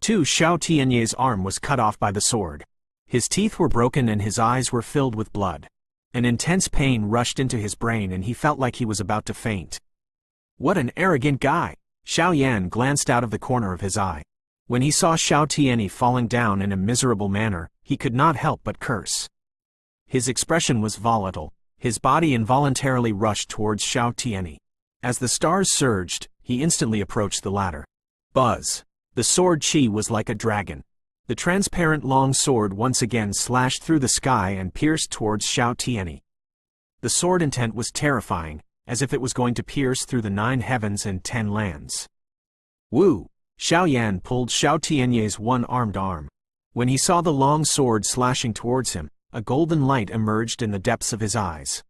2. Xiao Tianye's arm was cut off by the sword. His teeth were broken and his eyes were filled with blood. An intense pain rushed into his brain and he felt like he was about to faint. What an arrogant guy! Xiao Yan glanced out of the corner of his eye. When he saw Xiao Tianye falling down in a miserable manner, he could not help but curse. His expression was volatile. His body involuntarily rushed towards Xiao Tianye. As the stars surged, he instantly approached the ladder. Buzz! The sword chi was like a dragon. The transparent long sword once again slashed through the sky and pierced towards Xiao Tianye. The sword intent was terrifying, as if it was going to pierce through the 9 heavens and 10 lands. Woo! Xiao Yan pulled Xiao Tianye's one-armed arm. When he saw the long sword slashing towards him, a golden light emerged in the depths of his eyes.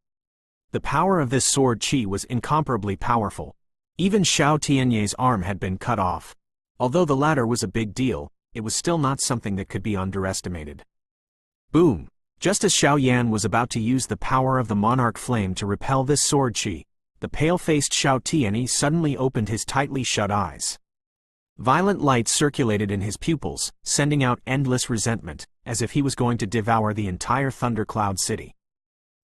The power of this sword chi was incomparably powerful. Even Xiao Tianye's arm had been cut off. Although the latter was a big deal, it was still not something that could be underestimated. Boom! Just as Xiao Yan was about to use the power of the monarch flame to repel this sword chi, the pale-faced Xiao Tianye suddenly opened his tightly shut eyes. Violent light circulated in his pupils, sending out endless resentment, as if he was going to devour the entire thundercloud city.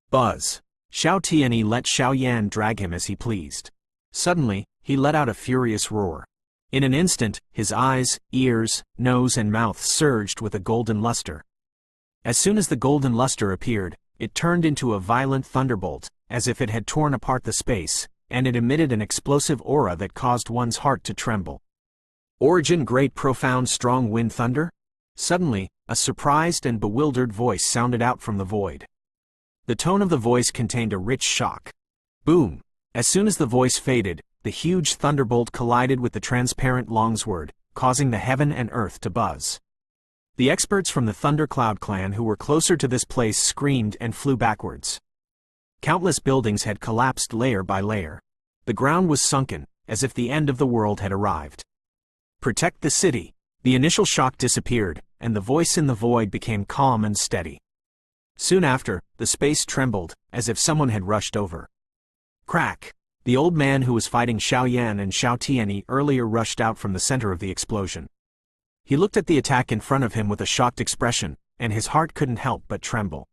Buzz! Xiao Tianye let Xiao Yan drag him as he pleased. Suddenly, he let out a furious roar. In an instant, his eyes, ears, nose and mouth surged with a golden luster. As soon as the golden luster appeared, it turned into a violent thunderbolt, as if it had torn apart the space, and it emitted an explosive aura that caused one's heart to tremble. Origin great profound strong wind thunder? Suddenly, a surprised and bewildered voice sounded out from the void. The tone of the voice contained a rich shock. Boom! As soon as the voice faded, the huge thunderbolt collided with the transparent longsword, causing the heaven and earth to buzz. The experts from the Thundercloud clan who were closer to this place screamed and flew backwards. Countless buildings had collapsed layer by layer. The ground was sunken, as if the end of the world had arrived. Protect the city! The initial shock disappeared, and the voice in the void became calm and steady. Soon after, the space trembled, as if someone had rushed over. Crack! The old man who was fighting Xiao Yan and Xiao Tianye earlier rushed out from the center of the explosion. He looked at the attack in front of him with a shocked expression, and his heart couldn't help but tremble.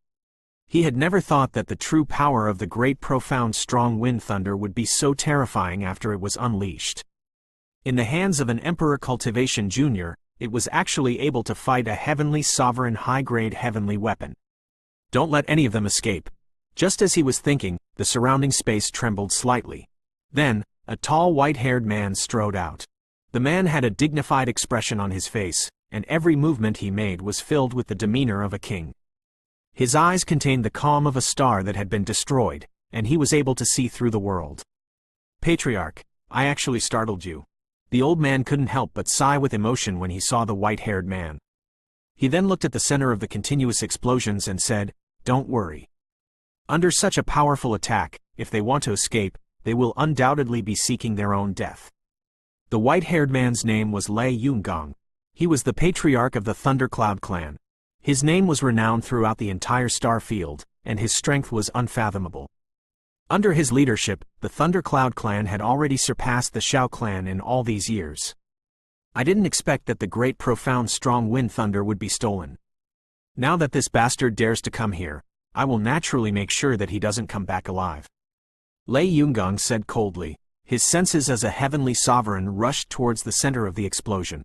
He had never thought that the true power of the great profound strong wind thunder would be so terrifying after it was unleashed. In the hands of an Emperor Cultivation Jr., it was actually able to fight a heavenly sovereign high-grade heavenly weapon. Don't let any of them escape. Just as he was thinking, the surrounding space trembled slightly. Then, a tall white-haired man strode out. The man had a dignified expression on his face, and every movement he made was filled with the demeanor of a king. His eyes contained the calm of a star that had been destroyed, and he was able to see through the world. Patriarch, I actually startled you. The old man couldn't help but sigh with emotion when he saw the white-haired man. He then looked at the center of the continuous explosions and said, "Don't worry. Under such a powerful attack, if they want to escape, they will undoubtedly be seeking their own death." The white-haired man's name was Lei Yungang. He was the patriarch of the Thundercloud clan. His name was renowned throughout the entire star field, and his strength was unfathomable. Under his leadership, the Thundercloud clan had already surpassed the Xiao clan in all these years. I didn't expect that the great profound strong wind thunder would be stolen. Now that this bastard dares to come here, I will naturally make sure that he doesn't come back alive. Lei Yungang said coldly. His senses as a heavenly sovereign rushed towards the center of the explosion.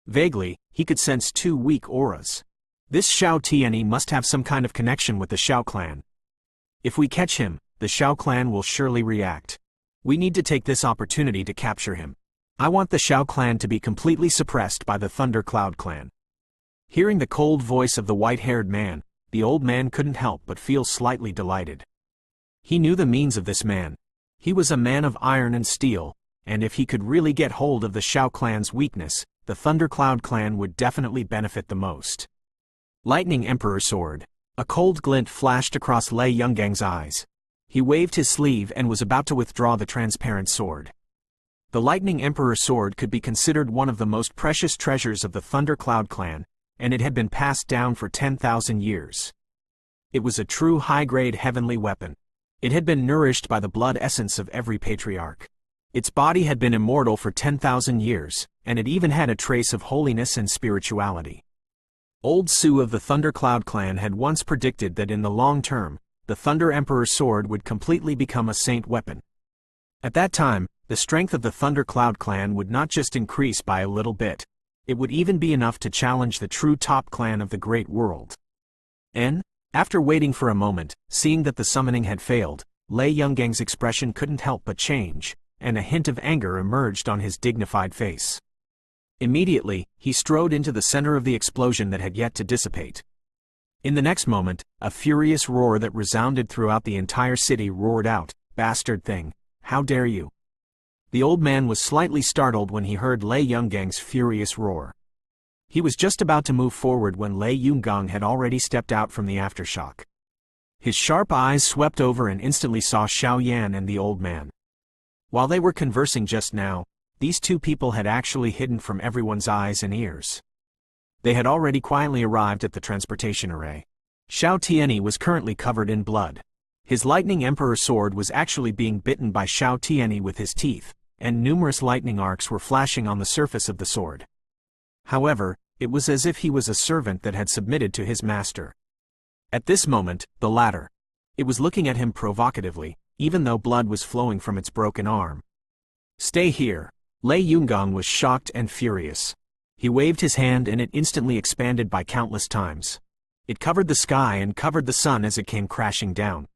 Vaguely, he could sense 2 weak auras. This Xiao Tianye must have some kind of connection with the Xiao clan. If we catch him, the Xiao clan will surely react. We need to take this opportunity to capture him. I want the Xiao clan to be completely suppressed by the Thundercloud clan. Hearing the cold voice of the white-haired man, the old man couldn't help but feel slightly delighted. He knew the means of this man. He was a man of iron and steel, and if he could really get hold of the Xiao clan's weakness, the Thundercloud clan would definitely benefit the most. Lightning Emperor Sword. A cold glint flashed across Lei Yunggang's eyes. He waved his sleeve and was about to withdraw the transparent sword. The Lightning Emperor Sword could be considered one of the most precious treasures of the Thundercloud clan, and it had been passed down for 10,000 years. It was a true high-grade heavenly weapon. It had been nourished by the blood essence of every patriarch. Its body had been immortal for 10,000 years, and it even had a trace of holiness and spirituality. Old Su of the Thundercloud clan had once predicted that in the long term, the Thunder Emperor's sword would completely become a saint weapon. At that time, the strength of the Thundercloud clan would not just increase by a little bit, it would even be enough to challenge the true top clan of the great world. And, after waiting for a moment, seeing that the summoning had failed, Lei Yunggang's expression couldn't help but change, and a hint of anger emerged on his dignified face. Immediately, he strode into the center of the explosion that had yet to dissipate. In the next moment, a furious roar that resounded throughout the entire city roared out, "Bastard thing, how dare you!" The old man was slightly startled when he heard Lei Yunggang's furious roar. He was just about to move forward when Lei Yungang had already stepped out from the aftershock. His sharp eyes swept over and instantly saw Xiao Yan and the old man. While they were conversing just now, these two people had actually hidden from everyone's eyes and ears. They had already quietly arrived at the transportation array. Xiao Tianyi was currently covered in blood. His lightning emperor sword was actually being bitten by Xiao Tianyi with his teeth, and numerous lightning arcs were flashing on the surface of the sword. However, it was as if he was a servant that had submitted to his master. At this moment, the latter. It was looking at him provocatively, even though blood was flowing from its broken arm. "Stay here." Lei Yungang was shocked and furious. He waved his hand and it instantly expanded by countless times. It covered the sky and covered the sun as it came crashing down.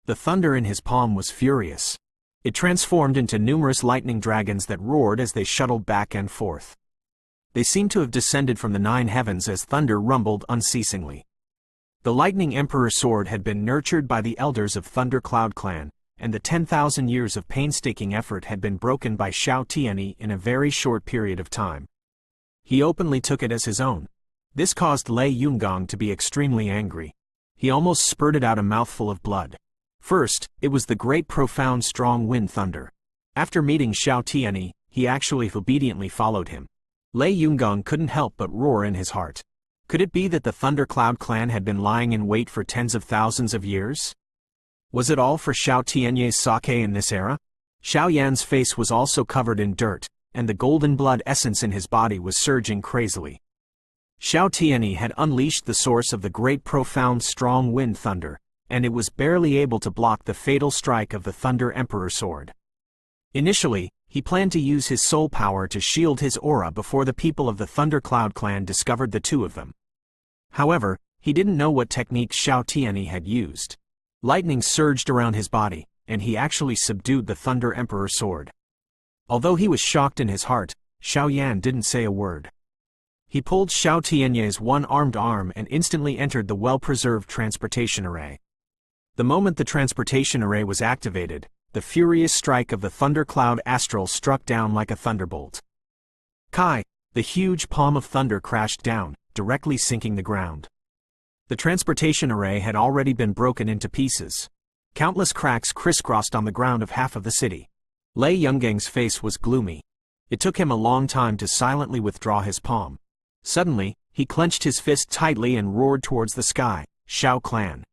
The thunder in his palm was furious. It transformed into numerous lightning dragons that roared as they shuttled back and forth. They seemed to have descended from the 9 heavens as thunder rumbled unceasingly. The Lightning Emperor sword had been nurtured by the elders of Thundercloud clan, and the 10,000 years of painstaking effort had been broken by Xiao Tianyi in a very short period of time. He openly took it as his own. This caused Lei Yungang to be extremely angry. He almost spurted out a mouthful of blood. First, it was the great profound strong wind thunder. After meeting Xiao Tianyi, he actually obediently followed him. Lei Yungang couldn't help but roar in his heart. Could it be that the Thundercloud clan had been lying in wait for tens of thousands of years? Was it all for Xiao Tianyi's sake in this era? Xiao Yan's face was also covered in dirt, and the golden blood essence in his body was surging crazily. Xiao Tianyi had unleashed the source of the great profound strong wind thunder, and it was barely able to block the fatal strike of the Thunder Emperor sword. Initially, he planned to use his soul power to shield his aura before the people of the Thundercloud clan discovered the two of them. However, he didn't know what technique Xiao Tianyi had used. Lightning surged around his body, and he actually subdued the Thunder Emperor sword. Although he was shocked in his heart, Xiao Yan didn't say a word. He pulled Xiao Tianyi's one-armed arm and instantly entered the well-preserved transportation array. The moment the transportation array was activated, the furious strike of the Thundercloud Astral struck down like a thunderbolt. Kai! The huge palm of thunder crashed down, directly sinking the ground. The transportation array had already been broken into pieces. Countless cracks crisscrossed on the ground of half of the city. Lei Yunggang's face was gloomy. It took him a long time to silently withdraw his palm. Suddenly, he clenched his fist tightly and roared towards the sky, "Xiao clan!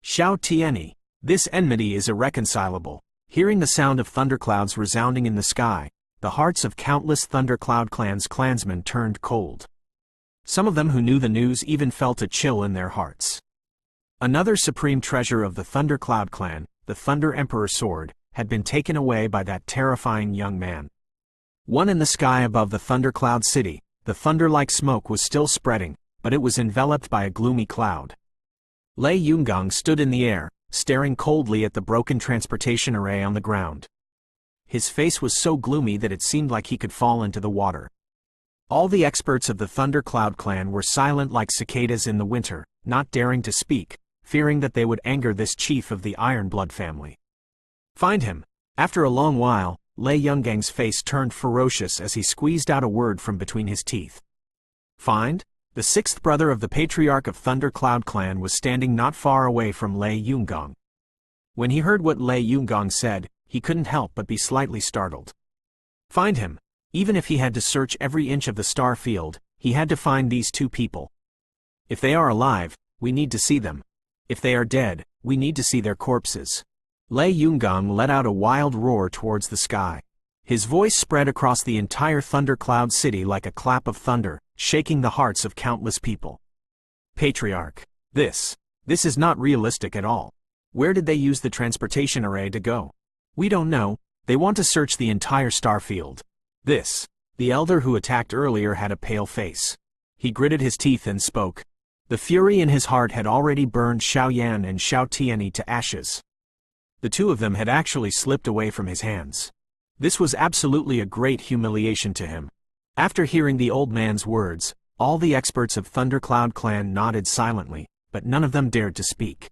Xiao Tianyi! This enmity is irreconcilable." Hearing the sound of thunderclouds resounding in the sky, the hearts of countless Thundercloud clan's clansmen turned cold. Some of them who knew the news even felt a chill in their hearts. Another supreme treasure of the Thundercloud clan, the Thunder Emperor sword, had been taken away by that terrifying young man. One in the sky above the Thundercloud city, the thunder-like smoke was still spreading, but it was enveloped by a gloomy cloud. Lei Yungang stood in the air, staring coldly at the broken transportation array on the ground. His face was so gloomy that it seemed like he could fall into the water. All the experts of the Thundercloud clan were silent like cicadas in the winter, not daring to speak, fearing that they would anger this chief of the Ironblood family. "Find him!" After a long while, Lei Yunggang's face turned ferocious as he squeezed out a word from between his teeth. "Find?" The sixth brother of the patriarch of Thundercloud clan was standing not far away from Lei Yungang. When he heard what Lei Yungang said, he couldn't help but be slightly startled. Find him. Even if he had to search every inch of the star field, he had to find these two people. If they are alive, we need to see them. If they are dead, we need to see their corpses. Lei Yungang let out a wild roar towards the sky. His voice spread across the entire thundercloud city like a clap of thunder, shaking the hearts of countless people. Patriarch. This is not realistic at all. Where did they use the transportation array to go? We don't know. They want to search the entire star field. The elder who attacked earlier had a pale face. He gritted his teeth and spoke. The fury in his heart had already burned Xiaoyan and Btth2 to ashes. The two of them had actually slipped away from his hands. This was absolutely a great humiliation to him. After hearing the old man's words, all the experts of Thundercloud Clan nodded silently, but none of them dared to speak.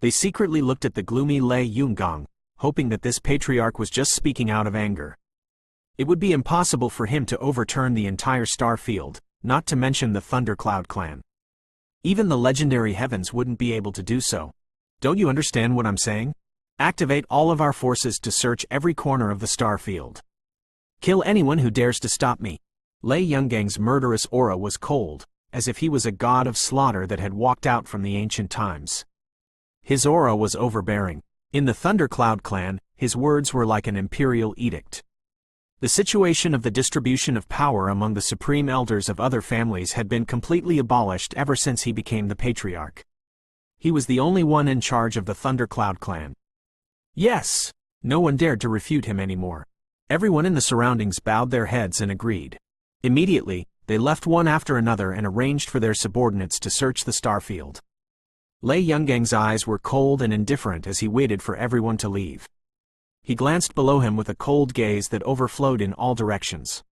They secretly looked at the gloomy Lei Yungang, hoping that this patriarch was just speaking out of anger. It would be impossible for him to overturn the entire star field, not to mention the Thundercloud Clan. Even the legendary heavens wouldn't be able to do so. Don't you understand what I'm saying? Activate all of our forces to search every corner of the star field. Kill anyone who dares to stop me. Lei Yunggang's murderous aura was cold, as if he was a god of slaughter that had walked out from the ancient times. His aura was overbearing. In the Thundercloud Clan, his words were like an imperial edict. The situation of the distribution of power among the supreme elders of other families had been completely abolished ever since he became the patriarch. He was the only one in charge of the Thundercloud Clan. Yes! No one dared to refute him anymore. Everyone in the surroundings bowed their heads and agreed. Immediately, they left one after another and arranged for their subordinates to search the starfield. Lei Yunggang's eyes were cold and indifferent as he waited for everyone to leave. He glanced below him with a cold gaze that overflowed in all directions.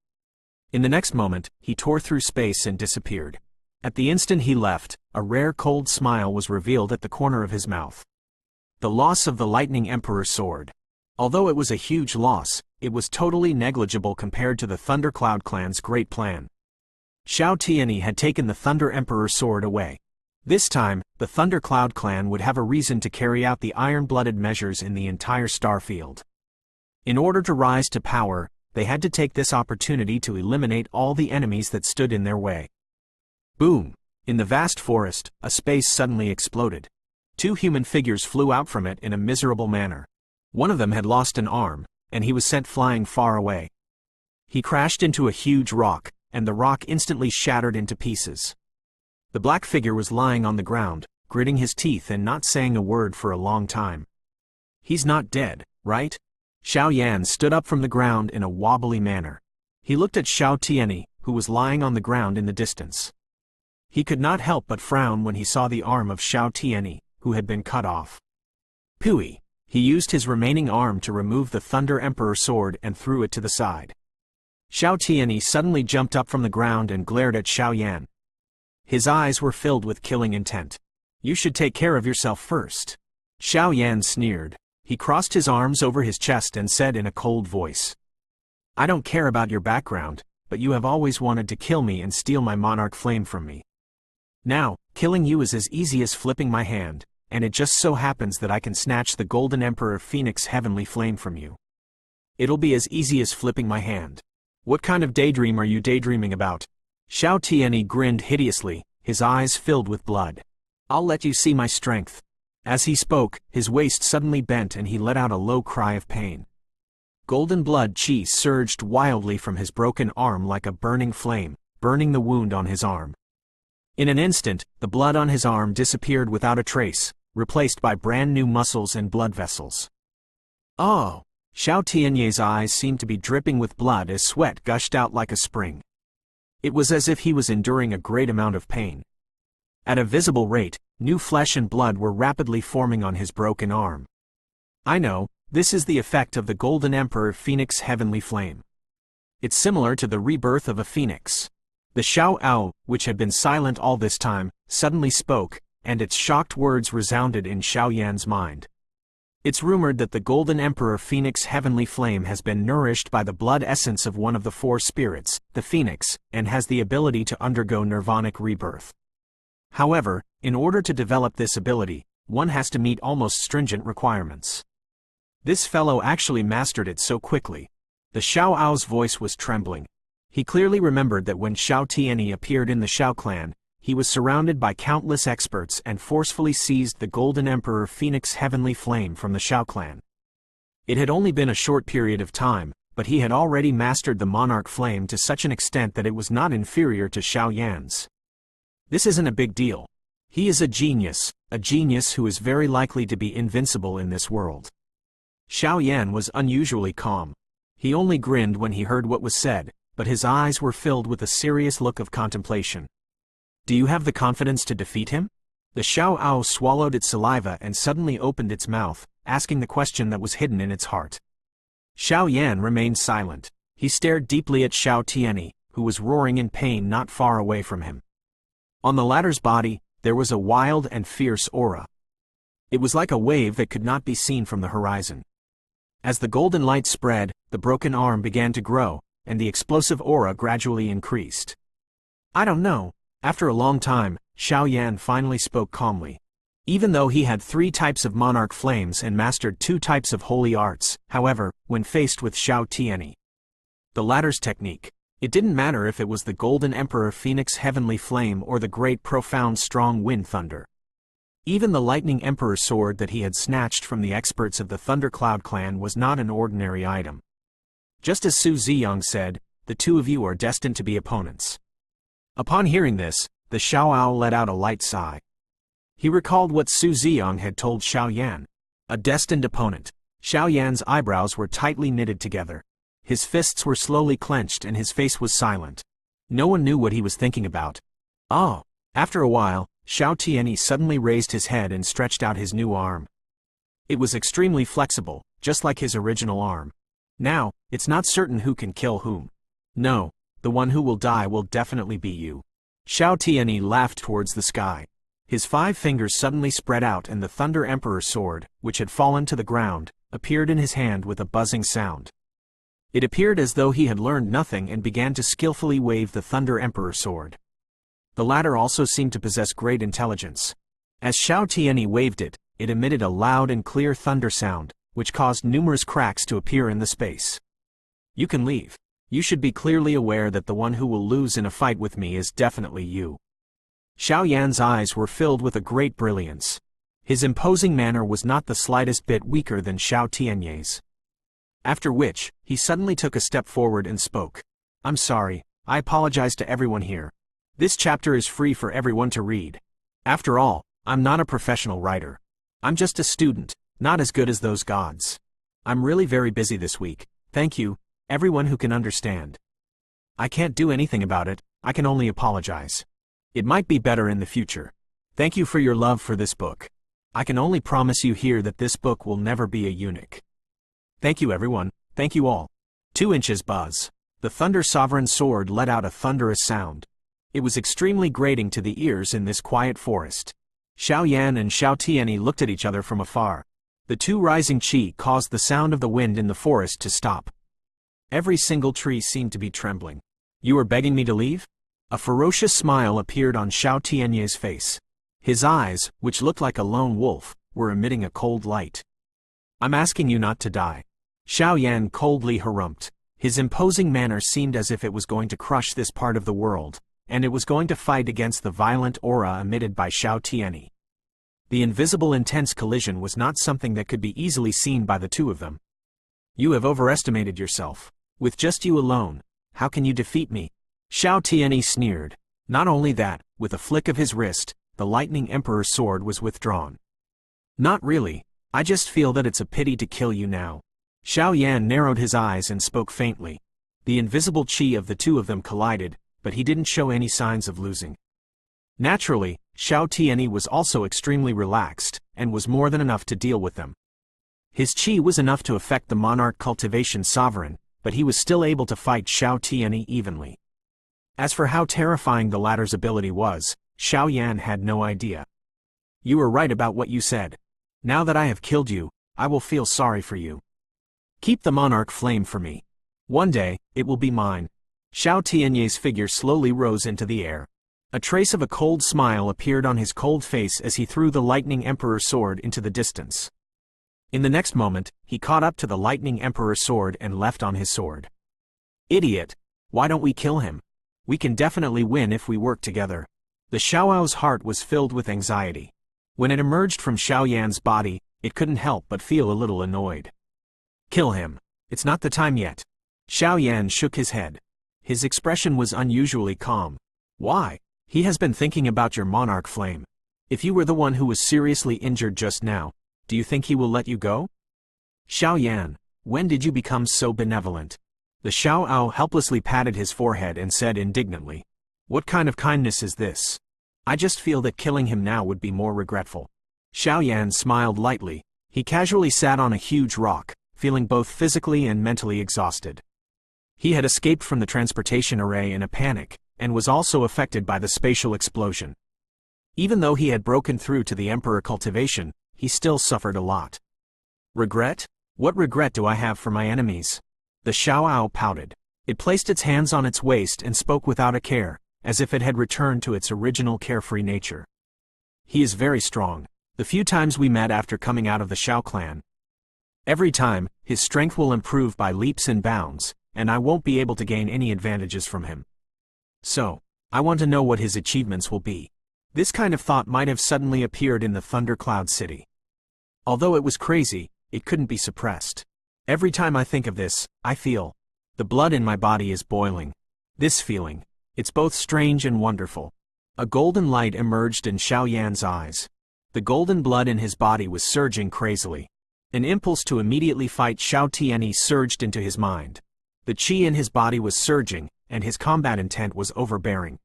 In the next moment, he tore through space and disappeared. At the instant he left, a rare cold smile was revealed at the corner of his mouth. The loss of the Lightning Emperor's sword. Although it was a huge loss, it was totally negligible compared to the Thundercloud Clan's great plan. Btth2 had taken the Thunder Emperor's sword away. This time, the Thundercloud Clan would have a reason to carry out the iron-blooded measures in the entire starfield. In order to rise to power, they had to take this opportunity to eliminate all the enemies that stood in their way. Boom! In the vast forest, a space suddenly exploded. Two human figures flew out from it in a miserable manner. One of them had lost an arm, and he was sent flying far away. He crashed into a huge rock, and the rock instantly shattered into pieces. The black figure was lying on the ground, gritting his teeth and not saying a word for a long time. He's not dead, right? Xiaoyan stood up from the ground in a wobbly manner. He looked at Btth2, who was lying on the ground in the distance. He could not help but frown when he saw the arm of Btth2, who had been cut off. Pooey! He used his remaining arm to remove the Thunder Emperor sword and threw it to the side. Btth2 suddenly jumped up from the ground and glared at Xiaoyan. His eyes were filled with killing intent. You should take care of yourself first. Xiaoyan sneered. He crossed his arms over his chest and said in a cold voice. I don't care about your background, but you have always wanted to kill me and steal my monarch flame from me. Now, killing you is as easy as flipping my hand, and it just so happens that I can snatch the Golden Emperor Phoenix Heavenly Flame from you. It'll be as easy as flipping my hand. What kind of daydream are you daydreaming about? Btth2 grinned hideously, his eyes filled with blood. I'll let you see my strength. As he spoke, his waist suddenly bent and he let out a low cry of pain. Golden blood chi surged wildly from his broken arm like a burning flame, burning the wound on his arm. In an instant, the blood on his arm disappeared without a trace, replaced by brand new muscles and blood vessels. Oh! Btth2's eyes seemed to be dripping with blood as sweat gushed out like a spring. It was as if he was enduring a great amount of pain. At a visible rate, new flesh and blood were rapidly forming on his broken arm. I know, this is the effect of the Golden Emperor Phoenix Heavenly Flame. It's similar to the rebirth of a phoenix. The Xiao, which had been silent all this time, suddenly spoke, and its shocked words resounded in Xiaoyan's mind. It's rumored that the Golden Emperor Phoenix Heavenly Flame has been nourished by the blood essence of one of the four spirits, the Phoenix, and has the ability to undergo nirvanic rebirth. However, in order to develop this ability, one has to meet almost stringent requirements. This fellow actually mastered it so quickly. The Xiao's voice was trembling. He clearly remembered that when Btth2 appeared in the Xiao clan, he was surrounded by countless experts and forcefully seized the Golden Emperor Phoenix Heavenly Flame from the Shao clan. It had only been a short period of time, but he had already mastered the Monarch Flame to such an extent that it was not inferior to Xiao Yan's. This isn't a big deal. He is a genius who is very likely to be invincible in this world. Xiao Yan was unusually calm. He only grinned when he heard what was said, but his eyes were filled with a serious look of contemplation. Do you have the confidence to defeat him? The Xiao Ao swallowed its saliva and suddenly opened its mouth, asking the question that was hidden in its heart. Xiao Yan remained silent. He stared deeply at Xiao Tianyi, who was roaring in pain not far away from him. On the latter's body, there was a wild and fierce aura. It was like a wave that could not be seen from the horizon. As the golden light spread, the broken arm began to grow, and the explosive aura gradually increased. I don't know. After a long time, Xiao Yan finally spoke calmly. Even though he had 3 types of monarch flames and mastered 2 types of holy arts, however, when faced with Xiao Tianyi, the latter's technique, it didn't matter if it was the Golden Emperor Phoenix Heavenly Flame or the great profound strong wind thunder. Even the Lightning Emperor sword that he had snatched from the experts of the Thundercloud clan was not an ordinary item. Just as Su Ziyang said, the 2 of you are destined to be opponents. Upon hearing this, the Xiao Ao let out a light sigh. He recalled what Su Ziyang had told Xiao Yan. A destined opponent. Xiao Yan's eyebrows were tightly knitted together. His fists were slowly clenched and his face was silent. No one knew what he was thinking about. Oh! After a while, Xiao Tianyi suddenly raised his head and stretched out his new arm. It was extremely flexible, just like his original arm. Now, it's not certain who can kill whom. No, the one who will die will definitely be you. Xiao Tianyi laughed towards the sky. His 5 fingers suddenly spread out and the Thunder Emperor sword, which had fallen to the ground, appeared in his hand with a buzzing sound. It appeared as though he had learned nothing and began to skillfully wave the Thunder Emperor sword. The latter also seemed to possess great intelligence. As Xiao Tianyi waved it, it emitted a loud and clear thunder sound, which caused numerous cracks to appear in the space. You can leave. You should be clearly aware that the one who will lose in a fight with me is definitely you. Xiao Yan's eyes were filled with a great brilliance. His imposing manner was not the slightest bit weaker than Xiao Tianyi's. After which, he suddenly took a step forward and spoke. I'm sorry, I apologize to everyone here. This chapter is free for everyone to read. After all, I'm not a professional writer. I'm just a student, not as good as those gods. I'm really very busy this week, thank you, everyone who can understand. I can't do anything about it, I can only apologize. It might be better in the future. Thank you for your love for this book. I can only promise you here that this book will never be a eunuch. Thank you everyone, thank you all. 2 inches buzz. The Thunder Sovereign sword let out a thunderous sound. It was extremely grating to the ears in this quiet forest. Xiao Yan and Xiao Tianyi looked at each other from afar. The 2 rising qi caused the sound of the wind in the forest to stop. Every single tree seemed to be trembling. You are begging me to leave? A ferocious smile appeared on Xiao Tianyi's face. His eyes, which looked like a lone wolf, were emitting a cold light. I'm asking you not to die. Xiao Yan coldly harumphed. His imposing manner seemed as if it was going to crush this part of the world, and it was going to fight against the violent aura emitted by Xiao Tianyi. The invisible intense collision was not something that could be easily seen by the 2 of them. You have overestimated yourself. With just you alone, how can you defeat me? Xiao Tianyi sneered. Not only that, with a flick of his wrist, the Lightning Emperor's sword was withdrawn. Not really, I just feel that it's a pity to kill you now. Xiao Yan narrowed his eyes and spoke faintly. The invisible qi of the 2 of them collided, but he didn't show any signs of losing. Naturally, Xiao Tianyi was also extremely relaxed, and was more than enough to deal with them. His qi was enough to affect the Monarch Cultivation Sovereign, but he was still able to fight Xiao Tianyi evenly. As for how terrifying the latter's ability was, Xiao Yan had no idea. You were right about what you said. Now that I have killed you, I will feel sorry for you. Keep the monarch flame for me. One day, it will be mine. Xiao Tianyi's figure slowly rose into the air. A trace of a cold smile appeared on his cold face as he threw the Lightning Emperor sword into the distance. In the next moment, he caught up to the Lightning Emperor sword and left on his sword. Idiot! Why don't we kill him? We can definitely win if we work together. The Xiaoao's heart was filled with anxiety. When it emerged from Xiao Yan's body, it couldn't help but feel a little annoyed. Kill him. It's not the time yet. Xiao Yan shook his head. His expression was unusually calm. Why? He has been thinking about your monarch flame. If you were the one who was seriously injured just now, do you think he will let you go? Xiao Yan, when did you become so benevolent? The Xiaoao helplessly patted his forehead and said indignantly, what kind of kindness is this? I just feel that killing him now would be more regretful. Xiao Yan smiled lightly. He casually sat on a huge rock, feeling both physically and mentally exhausted. He had escaped from the transportation array in a panic, and was also affected by the spatial explosion. Even though he had broken through to the Emperor cultivation, he still suffered a lot. Regret? What regret do I have for my enemies? The Xiaoao pouted. It placed its hands on its waist and spoke without a care, as if it had returned to its original carefree nature. He is very strong. The few times we met after coming out of the Xiao clan. Every time, his strength will improve by leaps and bounds, and I won't be able to gain any advantages from him. So, I want to know what his achievements will be. This kind of thought might have suddenly appeared in the Thundercloud City. Although it was crazy, it couldn't be suppressed. Every time I think of this, I feel. The blood in my body is boiling. This feeling. It's both strange and wonderful. A golden light emerged in Xiao Yan's eyes. The golden blood in his body was surging crazily. An impulse to immediately fight Btth2 surged into his mind. The qi in his body was surging, and his combat intent was overbearing.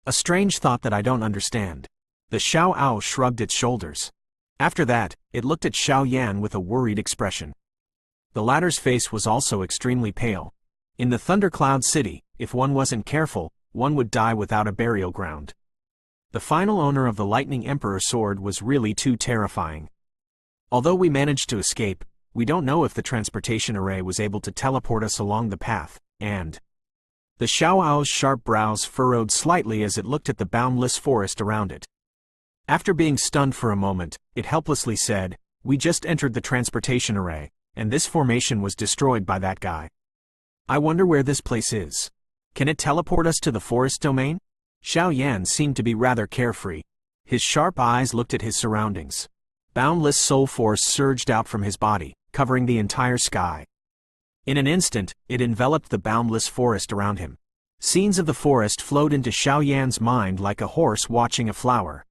A strange thought that I don't understand. The Xiaoao shrugged its shoulders. After that, it looked at Xiao Yan with a worried expression. The latter's face was also extremely pale. In the Thundercloud City, if one wasn't careful, one would die without a burial ground. The final owner of the Lightning Emperor sword was really too terrifying. Although we managed to escape, we don't know if the transportation array was able to teleport us along the path, and... The Xiaoao's sharp brows furrowed slightly as it looked at the boundless forest around it. After being stunned for a moment, it helplessly said, we just entered the transportation array, and this formation was destroyed by that guy. I wonder where this place is. Can it teleport us to the forest domain? Xiao Yan seemed to be rather carefree. His sharp eyes looked at his surroundings. Boundless soul force surged out from his body, covering the entire sky. In an instant, it enveloped the boundless forest around him. Scenes of the forest flowed into Xiao Yan's mind like a horse watching a flower.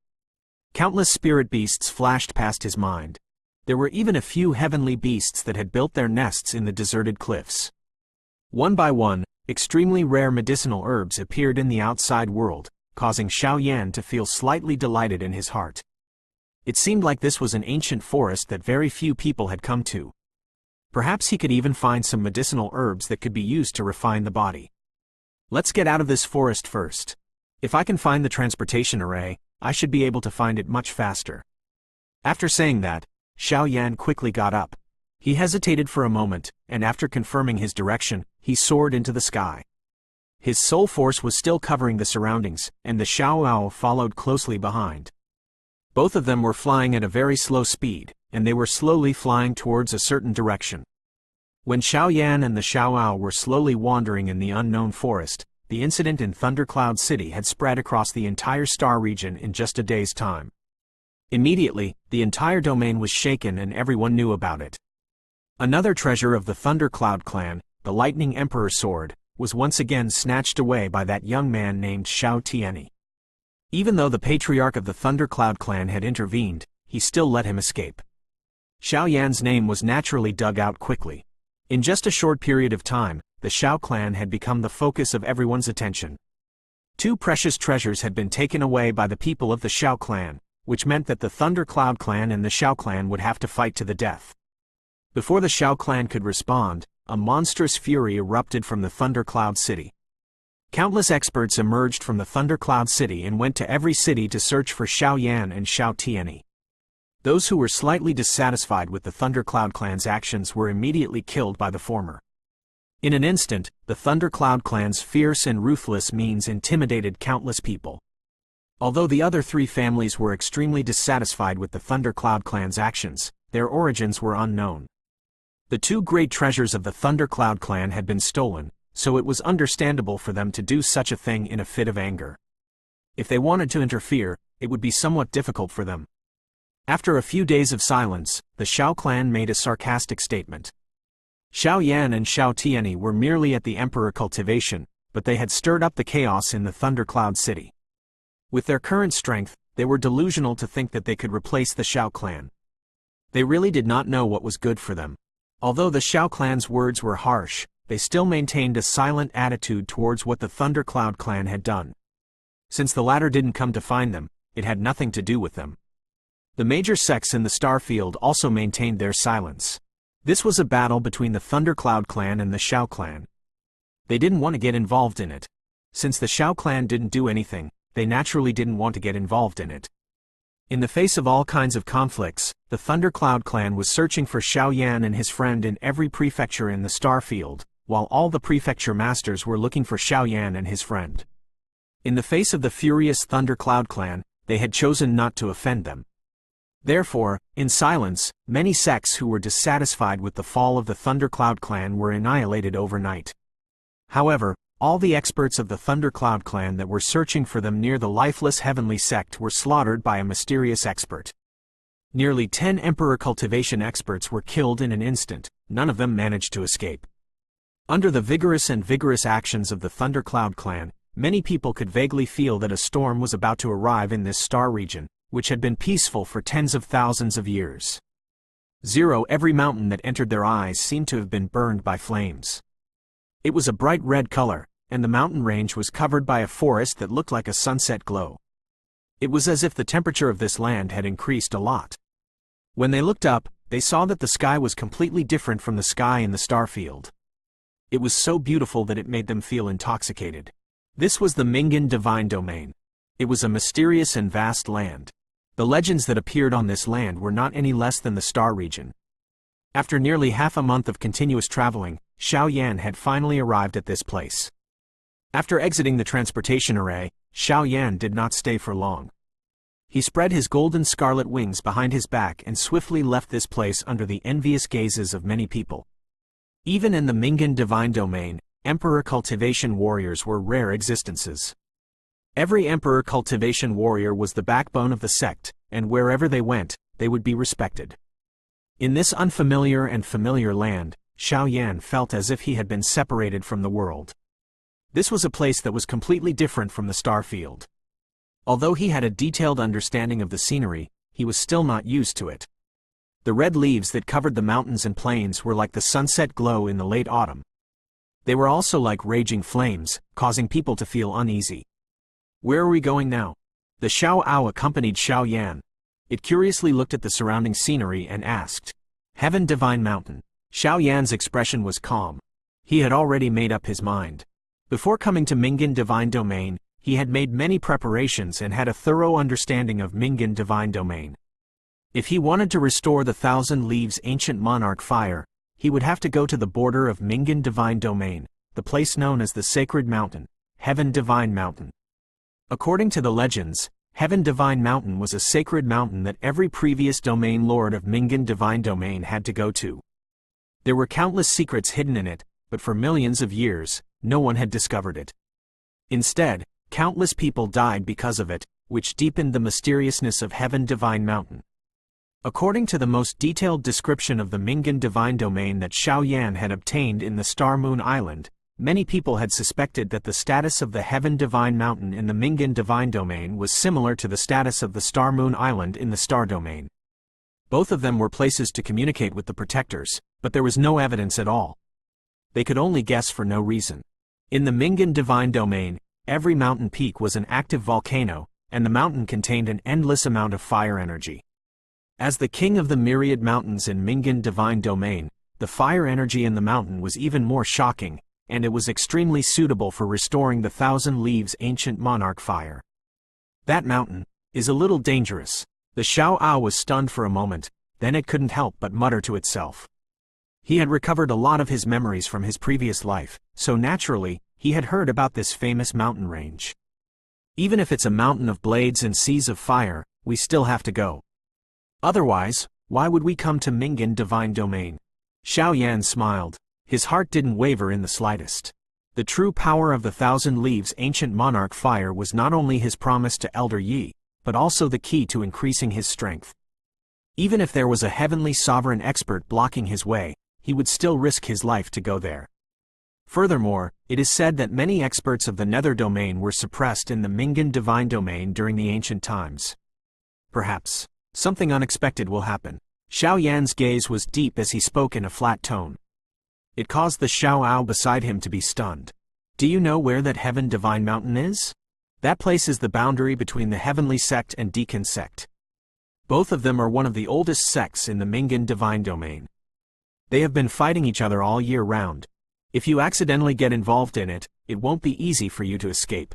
Countless spirit beasts flashed past his mind. There were even a few heavenly beasts that had built their nests in the deserted cliffs. One by one, extremely rare medicinal herbs appeared in the outside world, causing Xiao Yan to feel slightly delighted in his heart. It seemed like this was an ancient forest that very few people had come to. Perhaps he could even find some medicinal herbs that could be used to refine the body. Let's get out of this forest first. If I can find the transportation array, I should be able to find it much faster. After saying that, Xiao Yan quickly got up. He hesitated for a moment, and after confirming his direction, he soared into the sky. His soul force was still covering the surroundings, and the Xiaoao followed closely behind. Both of them were flying at a very slow speed, and they were slowly flying towards a certain direction. When Xiao Yan and the Xiaoao were slowly wandering in the unknown forest, the incident in Thundercloud City had spread across the entire star region in just a day's time. Immediately, the entire domain was shaken and everyone knew about it. Another treasure of the Thundercloud clan, the Lightning Emperor sword, was once again snatched away by that young man named Btth2. Even though the patriarch of the Thundercloud clan had intervened, he still let him escape. Xiao Yan's name was naturally dug out quickly. In just a short period of time, the Xiao clan had become the focus of everyone's attention. Two precious treasures had been taken away by the people of the Xiao clan, which meant that the Thundercloud clan and the Xiao clan would have to fight to the death. Before the Xiao clan could respond, a monstrous fury erupted from the Thundercloud City. Countless experts emerged from the Thundercloud City and went to every city to search for Xiao Yan and Btth2. Those who were slightly dissatisfied with the Thundercloud clan's actions were immediately killed by the former. In an instant, the Thundercloud clan's fierce and ruthless means intimidated countless people. Although the other three families were extremely dissatisfied with the Thundercloud clan's actions, their origins were unknown. The two great treasures of the Thundercloud clan had been stolen, so it was understandable for them to do such a thing in a fit of anger. If they wanted to interfere, it would be somewhat difficult for them. After a few days of silence, the Xiao clan made a sarcastic statement. Xiao Yan and Xiao Tianyi were merely at the emperor cultivation, but they had stirred up the chaos in the Thundercloud City. With their current strength, they were delusional to think that they could replace the Xiao clan. They really did not know what was good for them. Although the Xiao clan's words were harsh, they still maintained a silent attitude towards what the Thundercloud clan had done. Since the latter didn't come to find them, it had nothing to do with them. The major sects in the Starfield also maintained their silence. This was a battle between the Thundercloud clan and the Xiao clan. They didn't want to get involved in it. Since the Xiao clan didn't do anything, they naturally didn't want to get involved in it. In the face of all kinds of conflicts, the Thundercloud clan was searching for Xiao Yan and his friend in every prefecture in the Starfield, while all the prefecture masters were looking for Xiao Yan and his friend. In the face of the furious Thundercloud clan, they had chosen not to offend them. Therefore, in silence, many sects who were dissatisfied with the fall of the Thundercloud clan were annihilated overnight. However, all the experts of the Thundercloud clan that were searching for them near the lifeless heavenly sect were slaughtered by a mysterious expert. Nearly 10 Emperor cultivation experts were killed in an instant, none of them managed to escape. Under the vigorous actions of the Thundercloud clan, many people could vaguely feel that a storm was about to arrive in this star region, which had been peaceful for tens of thousands of years. Every mountain that entered their eyes seemed to have been burned by flames. It was a bright red color, and the mountain range was covered by a forest that looked like a sunset glow. It was as if the temperature of this land had increased a lot. When they looked up, they saw that the sky was completely different from the sky in the Starfield. It was so beautiful that it made them feel intoxicated. This was the Mingan Divine Domain. It was a mysterious and vast land. The legends that appeared on this land were not any less than the Star region. After nearly half a month of continuous traveling, Xiao Yan had finally arrived at this place. After exiting the transportation array, Xiao Yan did not stay for long. He spread his golden scarlet wings behind his back and swiftly left this place under the envious gazes of many people. Even in the Mingan Divine Domain, Emperor cultivation warriors were rare existences. Every Emperor cultivation warrior was the backbone of the sect, and wherever they went, they would be respected. In this unfamiliar and familiar land, Xiao Yan felt as if he had been separated from the world. This was a place that was completely different from the Starfield. Although he had a detailed understanding of the scenery, he was still not used to it. The red leaves that covered the mountains and plains were like the sunset glow in the late autumn. They were also like raging flames, causing people to feel uneasy. Where are we going now? The Xiao Ao accompanied Xiao Yan. It curiously looked at the surrounding scenery and asked, "Heaven Divine Mountain." Xiao Yan's expression was calm. He had already made up his mind. Before coming to Mingan Divine Domain, he had made many preparations and had a thorough understanding of Mingan Divine Domain. If he wanted to restore the Thousand Leaves ancient monarch fire, he would have to go to the border of Mingan Divine Domain, the place known as the Sacred Mountain, Heaven Divine Mountain. According to the legends, Heaven Divine Mountain was a sacred mountain that every previous domain lord of Mingan Divine Domain had to go to. There were countless secrets hidden in it, but for millions of years, no one had discovered it. Instead, countless people died because of it, which deepened the mysteriousness of Heaven Divine Mountain. According to the most detailed description of the Mingan Divine Domain that Xiao Yan had obtained in the Star Moon Island, many people had suspected that the status of the Heaven Divine Mountain in the Mingan Divine Domain was similar to the status of the Star Moon Island in the Star Domain. Both of them were places to communicate with the protectors, but there was no evidence at all. They could only guess for no reason. In the Mingan Divine Domain, every mountain peak was an active volcano, and the mountain contained an endless amount of fire energy. As the king of the myriad mountains in Mingan Divine Domain, the fire energy in the mountain was even more shocking, and it was extremely suitable for restoring the Thousand Leaves ancient monarch fire. That mountain is a little dangerous. The Xiao Ao was stunned for a moment, then it couldn't help but mutter to itself. He had recovered a lot of his memories from his previous life, so naturally, he had heard about this famous mountain range. Even if it's a mountain of blades and seas of fire, we still have to go. Otherwise, why would we come to Mingan Divine Domain? Xiao Yan smiled. His heart didn't waver in the slightest. The true power of the Thousand Leaves ancient monarch fire was not only his promise to Elder Yi, but also the key to increasing his strength. Even if there was a heavenly sovereign expert blocking his way, he would still risk his life to go there. Furthermore, it is said that many experts of the Nether domain were suppressed in the Mingan divine domain during the ancient times. Perhaps something unexpected will happen. Xiao Yan's gaze was deep as he spoke in a flat tone. It caused the Xiao Ao beside him to be stunned. Do you know where that Heaven Divine Mountain is? That place is the boundary between the Heavenly Sect and Deacon Sect. Both of them are one of the oldest sects in the Mingan divine domain. They have been fighting each other all year round. If you accidentally get involved in it, it won't be easy for you to escape.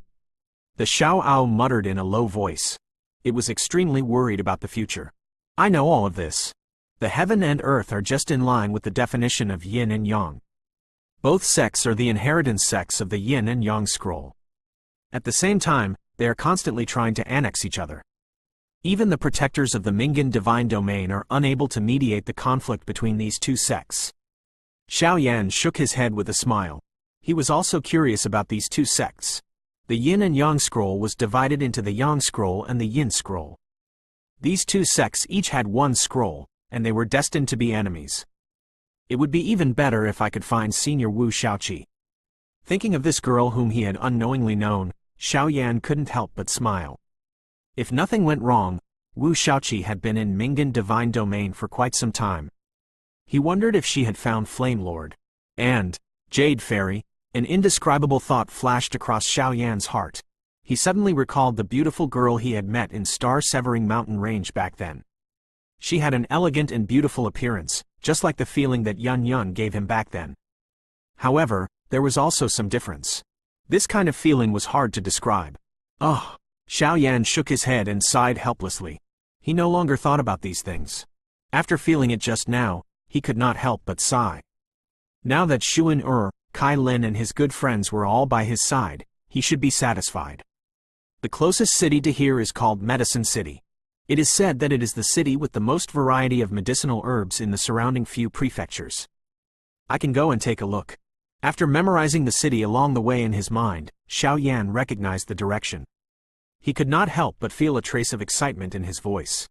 The Xiao Ao muttered in a low voice. It was extremely worried about the future. I know all of this. The heaven and earth are just in line with the definition of yin and yang. Both sects are the inheritance sects of the yin and yang scroll. At the same time, they are constantly trying to annex each other. Even the protectors of the Mingan divine domain are unable to mediate the conflict between these two sects. Xiao Yan shook his head with a smile. He was also curious about these two sects. The yin and yang scroll was divided into the yang scroll and the yin scroll. These two sects each had one scroll, and they were destined to be enemies. It would be even better if I could find Senior Wu Shaoqi. Thinking of this girl whom he had unknowingly known, Xiao Yan couldn't help but smile. If nothing went wrong, Wu Shaoqi had been in Mingan divine domain for quite some time. He wondered if she had found Flame Lord and Jade Fairy. An indescribable thought flashed across Xiao Yan's heart. He suddenly recalled the beautiful girl he had met in Star-Severing Mountain Range back then. She had an elegant and beautiful appearance, just like the feeling that Yun Yun gave him back then. However, there was also some difference. This kind of feeling was hard to describe. Oh! Xiao Yan shook his head and sighed helplessly. He no longer thought about these things. After feeling it just now, he could not help but sigh. Now that Xuan Kai Lin and his good friends were all by his side, he should be satisfied. The closest city to here is called Medicine City. It is said that it is the city with the most variety of medicinal herbs in the surrounding few prefectures. I can go and take a look. After memorizing the city along the way in his mind, Xiao Yan recognized the direction. He could not help but feel a trace of excitement in his voice.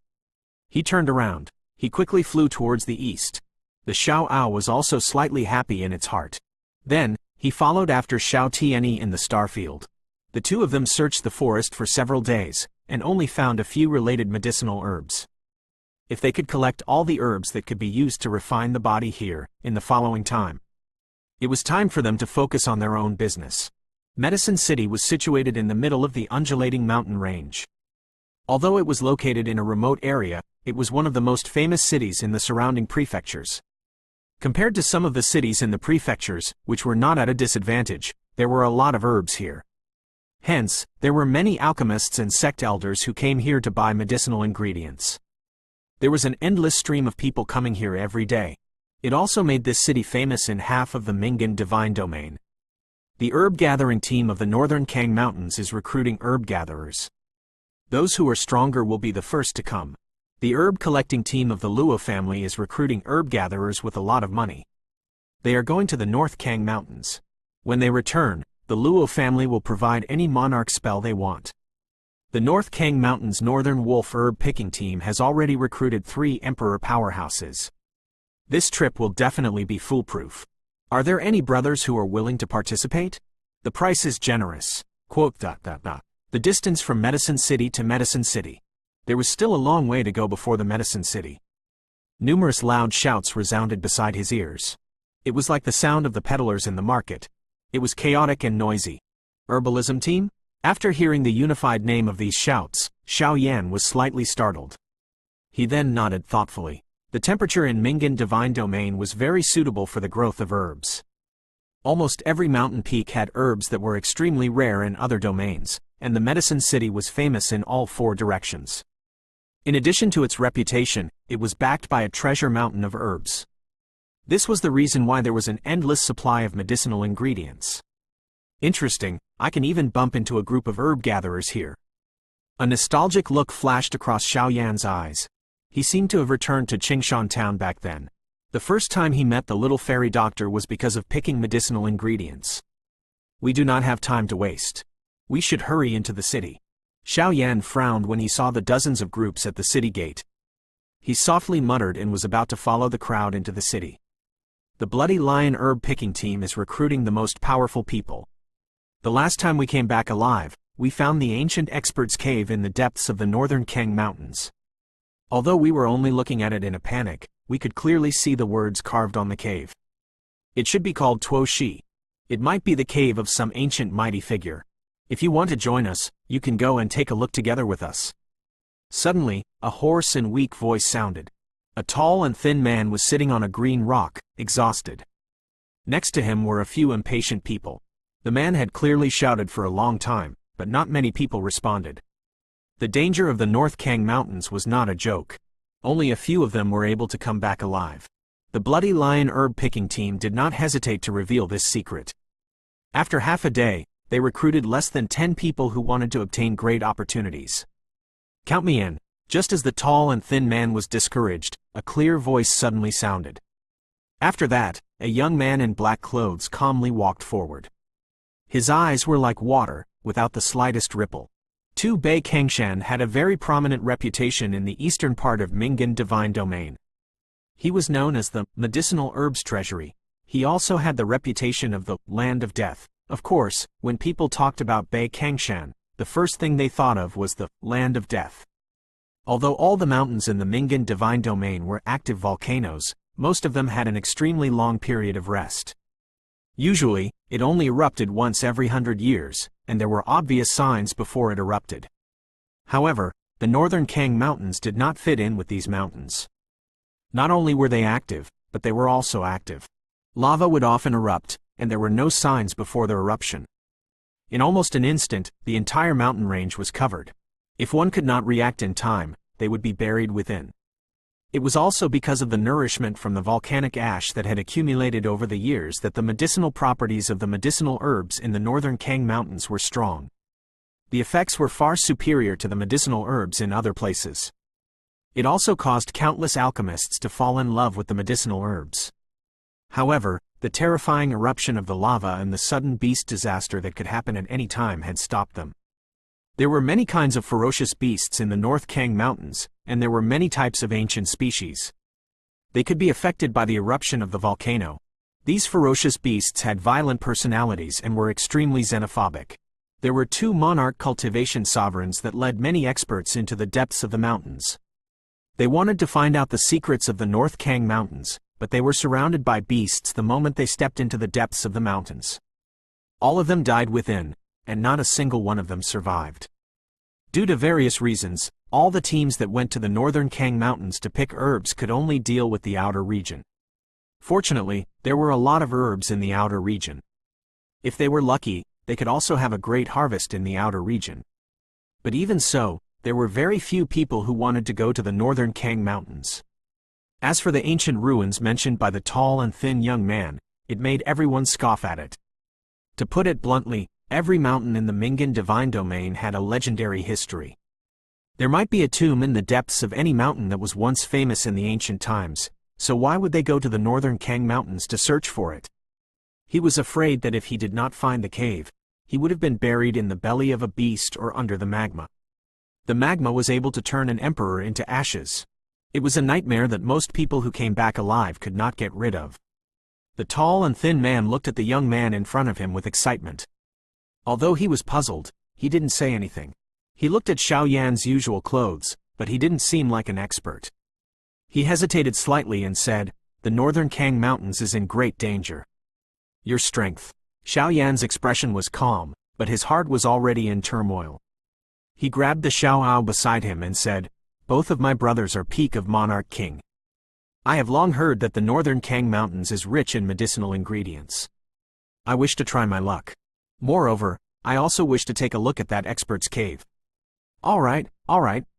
He turned around. He quickly flew towards the east. The Xiao Ao was also slightly happy in its heart. Then, he followed after Xiao Tianyi in the Starfield. The two of them searched the forest for several days, and only found a few related medicinal herbs. If they could collect all the herbs that could be used to refine the body here, in the following time. It was time for them to focus on their own business. Medicine City was situated in the middle of the undulating mountain range. Although it was located in a remote area, it was one of the most famous cities in the surrounding prefectures. Compared to some of the cities in the prefectures, which were not at a disadvantage, there were a lot of herbs here. Hence, there were many alchemists and sect elders who came here to buy medicinal ingredients. There was an endless stream of people coming here every day. It also made this city famous in half of the Mingan divine domain. The herb gathering team of the Northern Kang Mountains is recruiting herb gatherers. Those who are stronger will be the first to come. The herb collecting team of the Luo family is recruiting herb gatherers with a lot of money. They are going to the North Kang Mountains. When they return, the Luo family will provide any monarch spell they want. The North Kang Mountains Northern Wolf herb picking team has already recruited 3 emperor powerhouses. This trip will definitely be foolproof. Are there any brothers who are willing to participate? The price is generous. The distance from Medicine City to Medicine City. There was still a long way to go before the Medicine City. Numerous loud shouts resounded beside his ears. It was like the sound of the peddlers in the market. It was chaotic and noisy. Herbalism team? After hearing the unified name of these shouts, Xiao Yan was slightly startled. He then nodded thoughtfully. The temperature in Mingan divine domain was very suitable for the growth of herbs. Almost every mountain peak had herbs that were extremely rare in other domains, and the Medicine City was famous in all 4 directions. In addition to its reputation, it was backed by a treasure mountain of herbs. This was the reason why there was an endless supply of medicinal ingredients. Interesting, I can even bump into a group of herb gatherers here. A nostalgic look flashed across Xiao Yan's eyes. He seemed to have returned to Qingshan town back then. The first time he met the little fairy doctor was because of picking medicinal ingredients. We do not have time to waste. We should hurry into the city. Xiao Yan frowned when he saw the dozens of groups at the city gate. He softly muttered and was about to follow the crowd into the city. The Bloody Lion herb picking team is recruiting the most powerful people. The last time we came back alive, we found the ancient expert's cave in the depths of the northern Kang Mountains. Although we were only looking at it in a panic, we could clearly see the words carved on the cave. It should be called Tuo Shi. It might be the cave of some ancient mighty figure. If you want to join us, you can go and take a look together with us. Suddenly, a hoarse and weak voice sounded. A tall and thin man was sitting on a green rock, exhausted. Next to him were a few impatient people. The man had clearly shouted for a long time, but not many people responded. The danger of the North Kang Mountains was not a joke. Only a few of them were able to come back alive. The Bloody Lion herb picking team did not hesitate to reveal this secret. After half a day, they recruited less than 10 people who wanted to obtain great opportunities. Count me in. Just as the tall and thin man was discouraged, a clear voice suddenly sounded. After that, a young man in black clothes calmly walked forward. His eyes were like water, without the slightest ripple. Tu Bei Kangshan had a very prominent reputation in the eastern part of Mingan Divine Domain. He was known as the medicinal herbs treasury. He also had the reputation of the land of death. Of course, when people talked about Bei Kangshan, the first thing they thought of was the land of death. Although all the mountains in the Mingan Divine Domain were active volcanoes, most of them had an extremely long period of rest. Usually, it only erupted once every 100 years, and there were obvious signs before it erupted. However, the northern Kang Mountains did not fit in with these mountains. Not only were they active, but they were also active. Lava would often erupt, and there were no signs before their eruption. In almost an instant, the entire mountain range was covered. If one could not react in time, they would be buried within. It was also because of the nourishment from the volcanic ash that had accumulated over the years that the medicinal properties of the medicinal herbs in the northern Kang Mountains were strong. The effects were far superior to the medicinal herbs in other places. It also caused countless alchemists to fall in love with the medicinal herbs. However, the terrifying eruption of the lava and the sudden beast disaster that could happen at any time had stopped them. There were many kinds of ferocious beasts in the North Kang Mountains, and there were many types of ancient species. They could be affected by the eruption of the volcano. These ferocious beasts had violent personalities and were extremely xenophobic. There were 2 monarch cultivation sovereigns that led many experts into the depths of the mountains. They wanted to find out the secrets of the North Kang Mountains, but they were surrounded by beasts the moment they stepped into the depths of the mountains. All of them died within, and not a single one of them survived. Due to various reasons, all the teams that went to the northern Kang Mountains to pick herbs could only deal with the outer region. Fortunately, there were a lot of herbs in the outer region. If they were lucky, they could also have a great harvest in the outer region. But even so, there were very few people who wanted to go to the northern Kang Mountains. As for the ancient ruins mentioned by the tall and thin young man, it made everyone scoff at it. To put it bluntly, every mountain in the Mingan Divine Domain had a legendary history. There might be a tomb in the depths of any mountain that was once famous in the ancient times, so why would they go to the northern Kang Mountains to search for it? He was afraid that if he did not find the cave, he would have been buried in the belly of a beast or under the magma. The magma was able to turn an emperor into ashes. It was a nightmare that most people who came back alive could not get rid of. The tall and thin man looked at the young man in front of him with excitement. Although he was puzzled, he didn't say anything. He looked at Xiao Yan's usual clothes, but he didn't seem like an expert. He hesitated slightly and said, "The northern Kang Mountains is in great danger." "Your strength." Xiao Yan's expression was calm, but his heart was already in turmoil. He grabbed the Xiaoao beside him and said, "Both of my brothers are peak of Monarch King. I have long heard that the northern Kang Mountains is rich in medicinal ingredients. I wish to try my luck. Moreover, I also wish to take a look at that expert's cave." All right,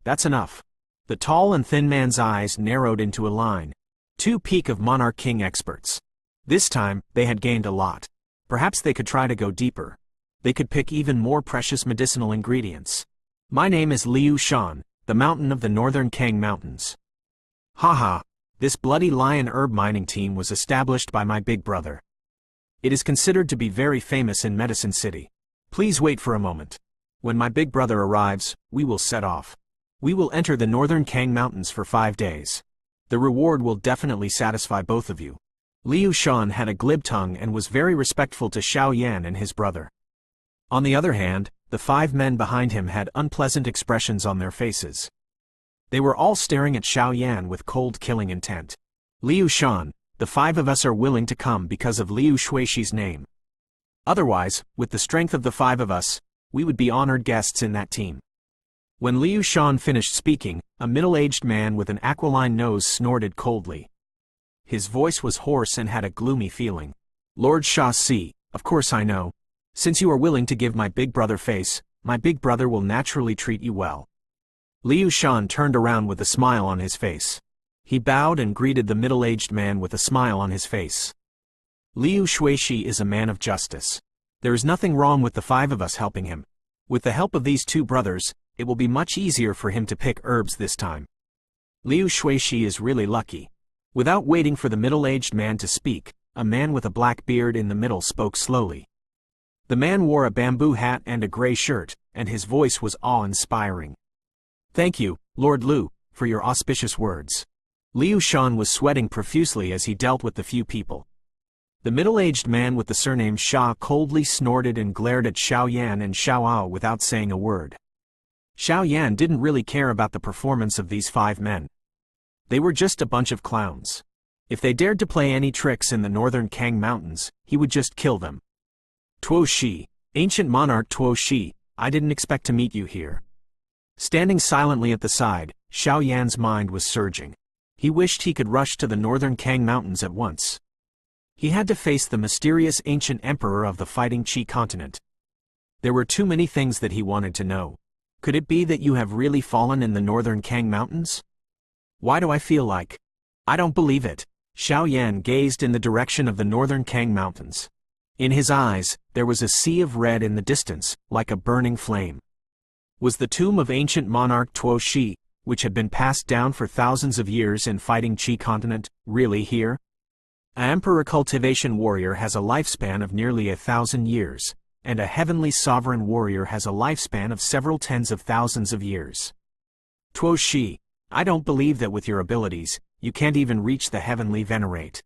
that's enough." The tall and thin man's eyes narrowed into a line. 2 peak of Monarch King experts. This time, they had gained a lot. Perhaps they could try to go deeper. They could pick even more precious medicinal ingredients. "My name is Liu Shan, the mountain of the northern Kang Mountains." Haha, this Bloody Lion herb mining team was established by my big brother. It is considered to be very famous in Medicine City. Please wait for a moment. When my big brother arrives, we will set off. We will enter the northern Kang Mountains for 5 days. The reward will definitely satisfy both of you. Liu Shan had a glib tongue and was very respectful to Xiao Yan and his brother. On the other hand, the 5 men behind him had unpleasant expressions on their faces. They were all staring at Xiao Yan with cold killing intent. Liu Shan, the 5 of us are willing to come because of Liu Shuixi's name. Otherwise, with the strength of the 5 of us, we would be honored guests in that team. When Liu Shan finished speaking, a middle-aged man with an aquiline nose snorted coldly. His voice was hoarse and had a gloomy feeling. Lord Sha Si, of course I know. Since you are willing to give my big brother face, my big brother will naturally treat you well. Liu Shan turned around with a smile on his face. He bowed and greeted the middle-aged man with a smile on his face. Liu Shuixi is a man of justice. There is nothing wrong with the 5 of us helping him. With the help of these 2 brothers, it will be much easier for him to pick herbs this time. Liu Shuixi is really lucky. Without waiting for the middle-aged man to speak, a man with a black beard in the middle spoke slowly. The man wore a bamboo hat and a gray shirt, and his voice was awe-inspiring. Thank you, Lord Liu, for your auspicious words. Liu Shan was sweating profusely as he dealt with the few people. The middle-aged man with the surname Sha coldly snorted and glared at Xiao Yan and Xiao Ao without saying a word. Xiao Yan didn't really care about the performance of these 5 men. They were just a bunch of clowns. If they dared to play any tricks in the northern Kang Mountains, he would just kill them. Tuo Shi, ancient monarch Tuo Shi, I didn't expect to meet you here. Standing silently at the side, Xiao Yan's mind was surging. He wished he could rush to the northern Kang Mountains at once. He had to face the mysterious ancient emperor of the fighting Qi continent. There were too many things that he wanted to know. Could it be that you have really fallen in the northern Kang Mountains? Why do I feel like... I don't believe it. Xiao Yan gazed in the direction of the northern Kang Mountains. In his eyes, there was a sea of red in the distance, like a burning flame. Was the tomb of ancient monarch Tuo Shi, which had been passed down for thousands of years in fighting Qi continent, really here? An emperor cultivation warrior has a lifespan of nearly 1,000 years, and a heavenly sovereign warrior has a lifespan of several tens of thousands of years. Tuo Shi, I don't believe that with your abilities, you can't even reach the heavenly venerate.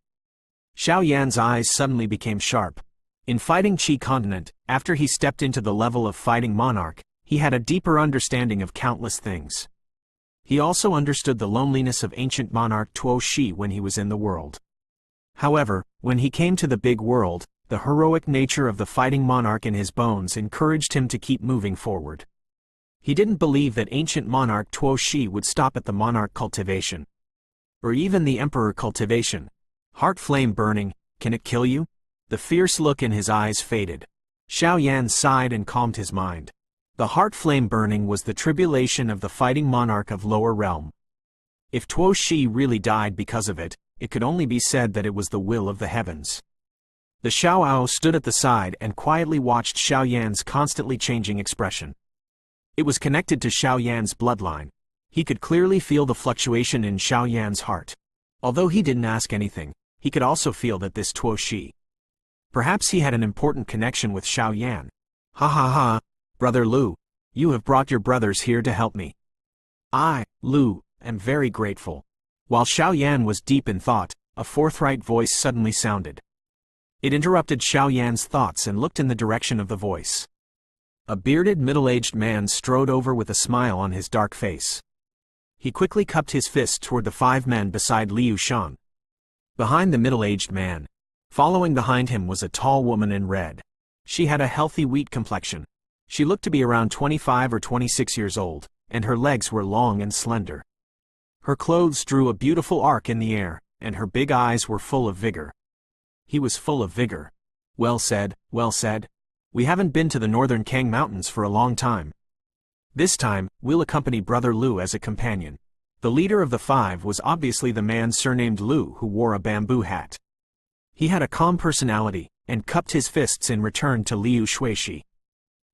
Xiao Yan's eyes suddenly became sharp. In fighting Qi continent, after he stepped into the level of fighting monarch, he had a deeper understanding of countless things. He also understood the loneliness of ancient monarch Tuo Shi when he was in the world. However, when he came to the big world, the heroic nature of the fighting monarch in his bones encouraged him to keep moving forward. He didn't believe that ancient monarch Tuo Shi would stop at the monarch cultivation. Or even the emperor cultivation. Heart flame burning, can it kill you? The fierce look in his eyes faded. Xiao Yan sighed and calmed his mind. The heart flame burning was the tribulation of the fighting monarch of lower realm. If Tuo Shi really died because of it, it could only be said that it was the will of the heavens. The Xiao Ao stood at the side and quietly watched Xiao Yan's constantly changing expression. It was connected to Xiao Yan's bloodline. He could clearly feel the fluctuation in Xiao Yan's heart. Although he didn't ask anything, he could also feel that this Tuo Shi. Perhaps he had an important connection with Xiao Yan. Ha ha ha, Brother Liu, you have brought your brothers here to help me. I, Liu, am very grateful. While Xiao Yan was deep in thought, a forthright voice suddenly sounded. It interrupted Xiao Yan's thoughts and looked in the direction of the voice. A bearded middle-aged man strode over with a smile on his dark face. He quickly cupped his fist toward the 5 men beside Liu Shan. Behind the middle-aged man, following behind him was a tall woman in red. She had a healthy wheat complexion. She looked to be around 25 or 26 years old, and her legs were long and slender. Her clothes drew a beautiful arc in the air, and her big eyes were full of vigor. He was full of vigor. Well said, well said. We haven't been to the northern Kang Mountains for a long time. This time, we'll accompany Brother Liu as a companion. The leader of the 5 was obviously the man surnamed Liu who wore a bamboo hat. He had a calm personality, and cupped his fists in return to Liu Shuixi.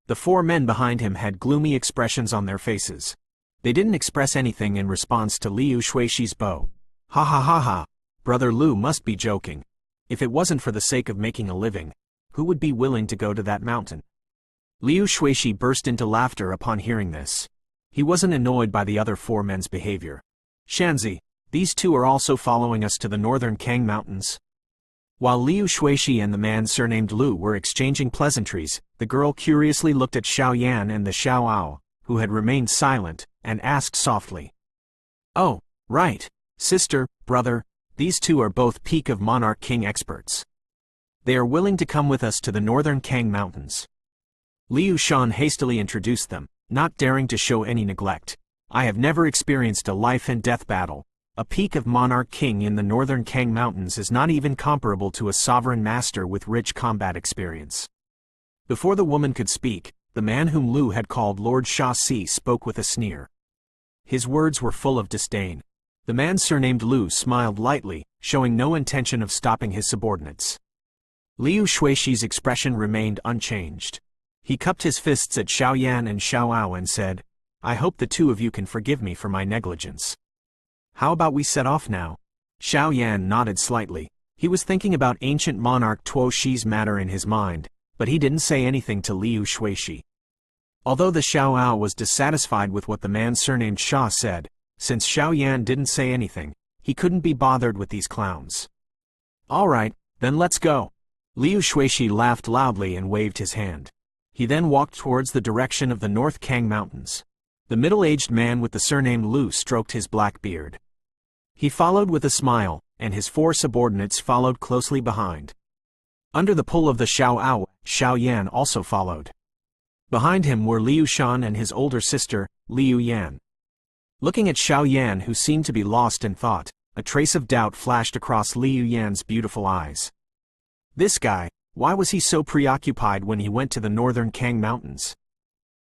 The 4 men behind him had gloomy expressions on their faces. They didn't express anything in response to Liu Shuixi's bow. Ha ha ha ha, Brother Liu must be joking. If it wasn't for the sake of making a living, who would be willing to go to that mountain? Liu Shuishi burst into laughter upon hearing this. He wasn't annoyed by the other four men's behavior. Shanzi, these two are also following us to the northern Kang Mountains. While Liu Shuishi and the man surnamed Lu were exchanging pleasantries, the girl curiously looked at Xiao Yan and the Xiao Ao, who had remained silent, and asked softly. Oh, right, sister, brother, these two are both Peak of Monarch King experts. They are willing to come with us to the northern Kang Mountains. Liu Shan hastily introduced them, not daring to show any neglect. I have never experienced a life-and-death battle. A Peak of Monarch King in the northern Kang Mountains is not even comparable to a sovereign master with rich combat experience. Before the woman could speak, the man whom Lu had called Lord Sha Si spoke with a sneer. His words were full of disdain. The man surnamed Lu smiled lightly, showing no intention of stopping his subordinates. Liu Shuishi's expression remained unchanged. He cupped his fists at Xiao Yan and Xiao Ao and said, I hope the two of you can forgive me for my negligence. How about we set off now? Xiao Yan nodded slightly. He was thinking about ancient monarch Tuo Shi's matter in his mind, but he didn't say anything to Liu Shuishi. Although the Xiao Ao was dissatisfied with what the man surnamed Sha said, since Xiao Yan didn't say anything, he couldn't be bothered with these clowns. All right, then let's go. Liu Shuishi laughed loudly and waved his hand. He then walked towards the direction of the North Kang Mountains. The middle-aged man with the surname Lu stroked his black beard. He followed with a smile, and his four subordinates followed closely behind. Under the pull of the Xiao Ao, Xiao Yan also followed. Behind him were Liu Shan and his older sister, Liu Yan. Looking at Xiao Yan, who seemed to be lost in thought, a trace of doubt flashed across Liu Yan's beautiful eyes. This guy, why was he so preoccupied when he went to the northern Kang Mountains?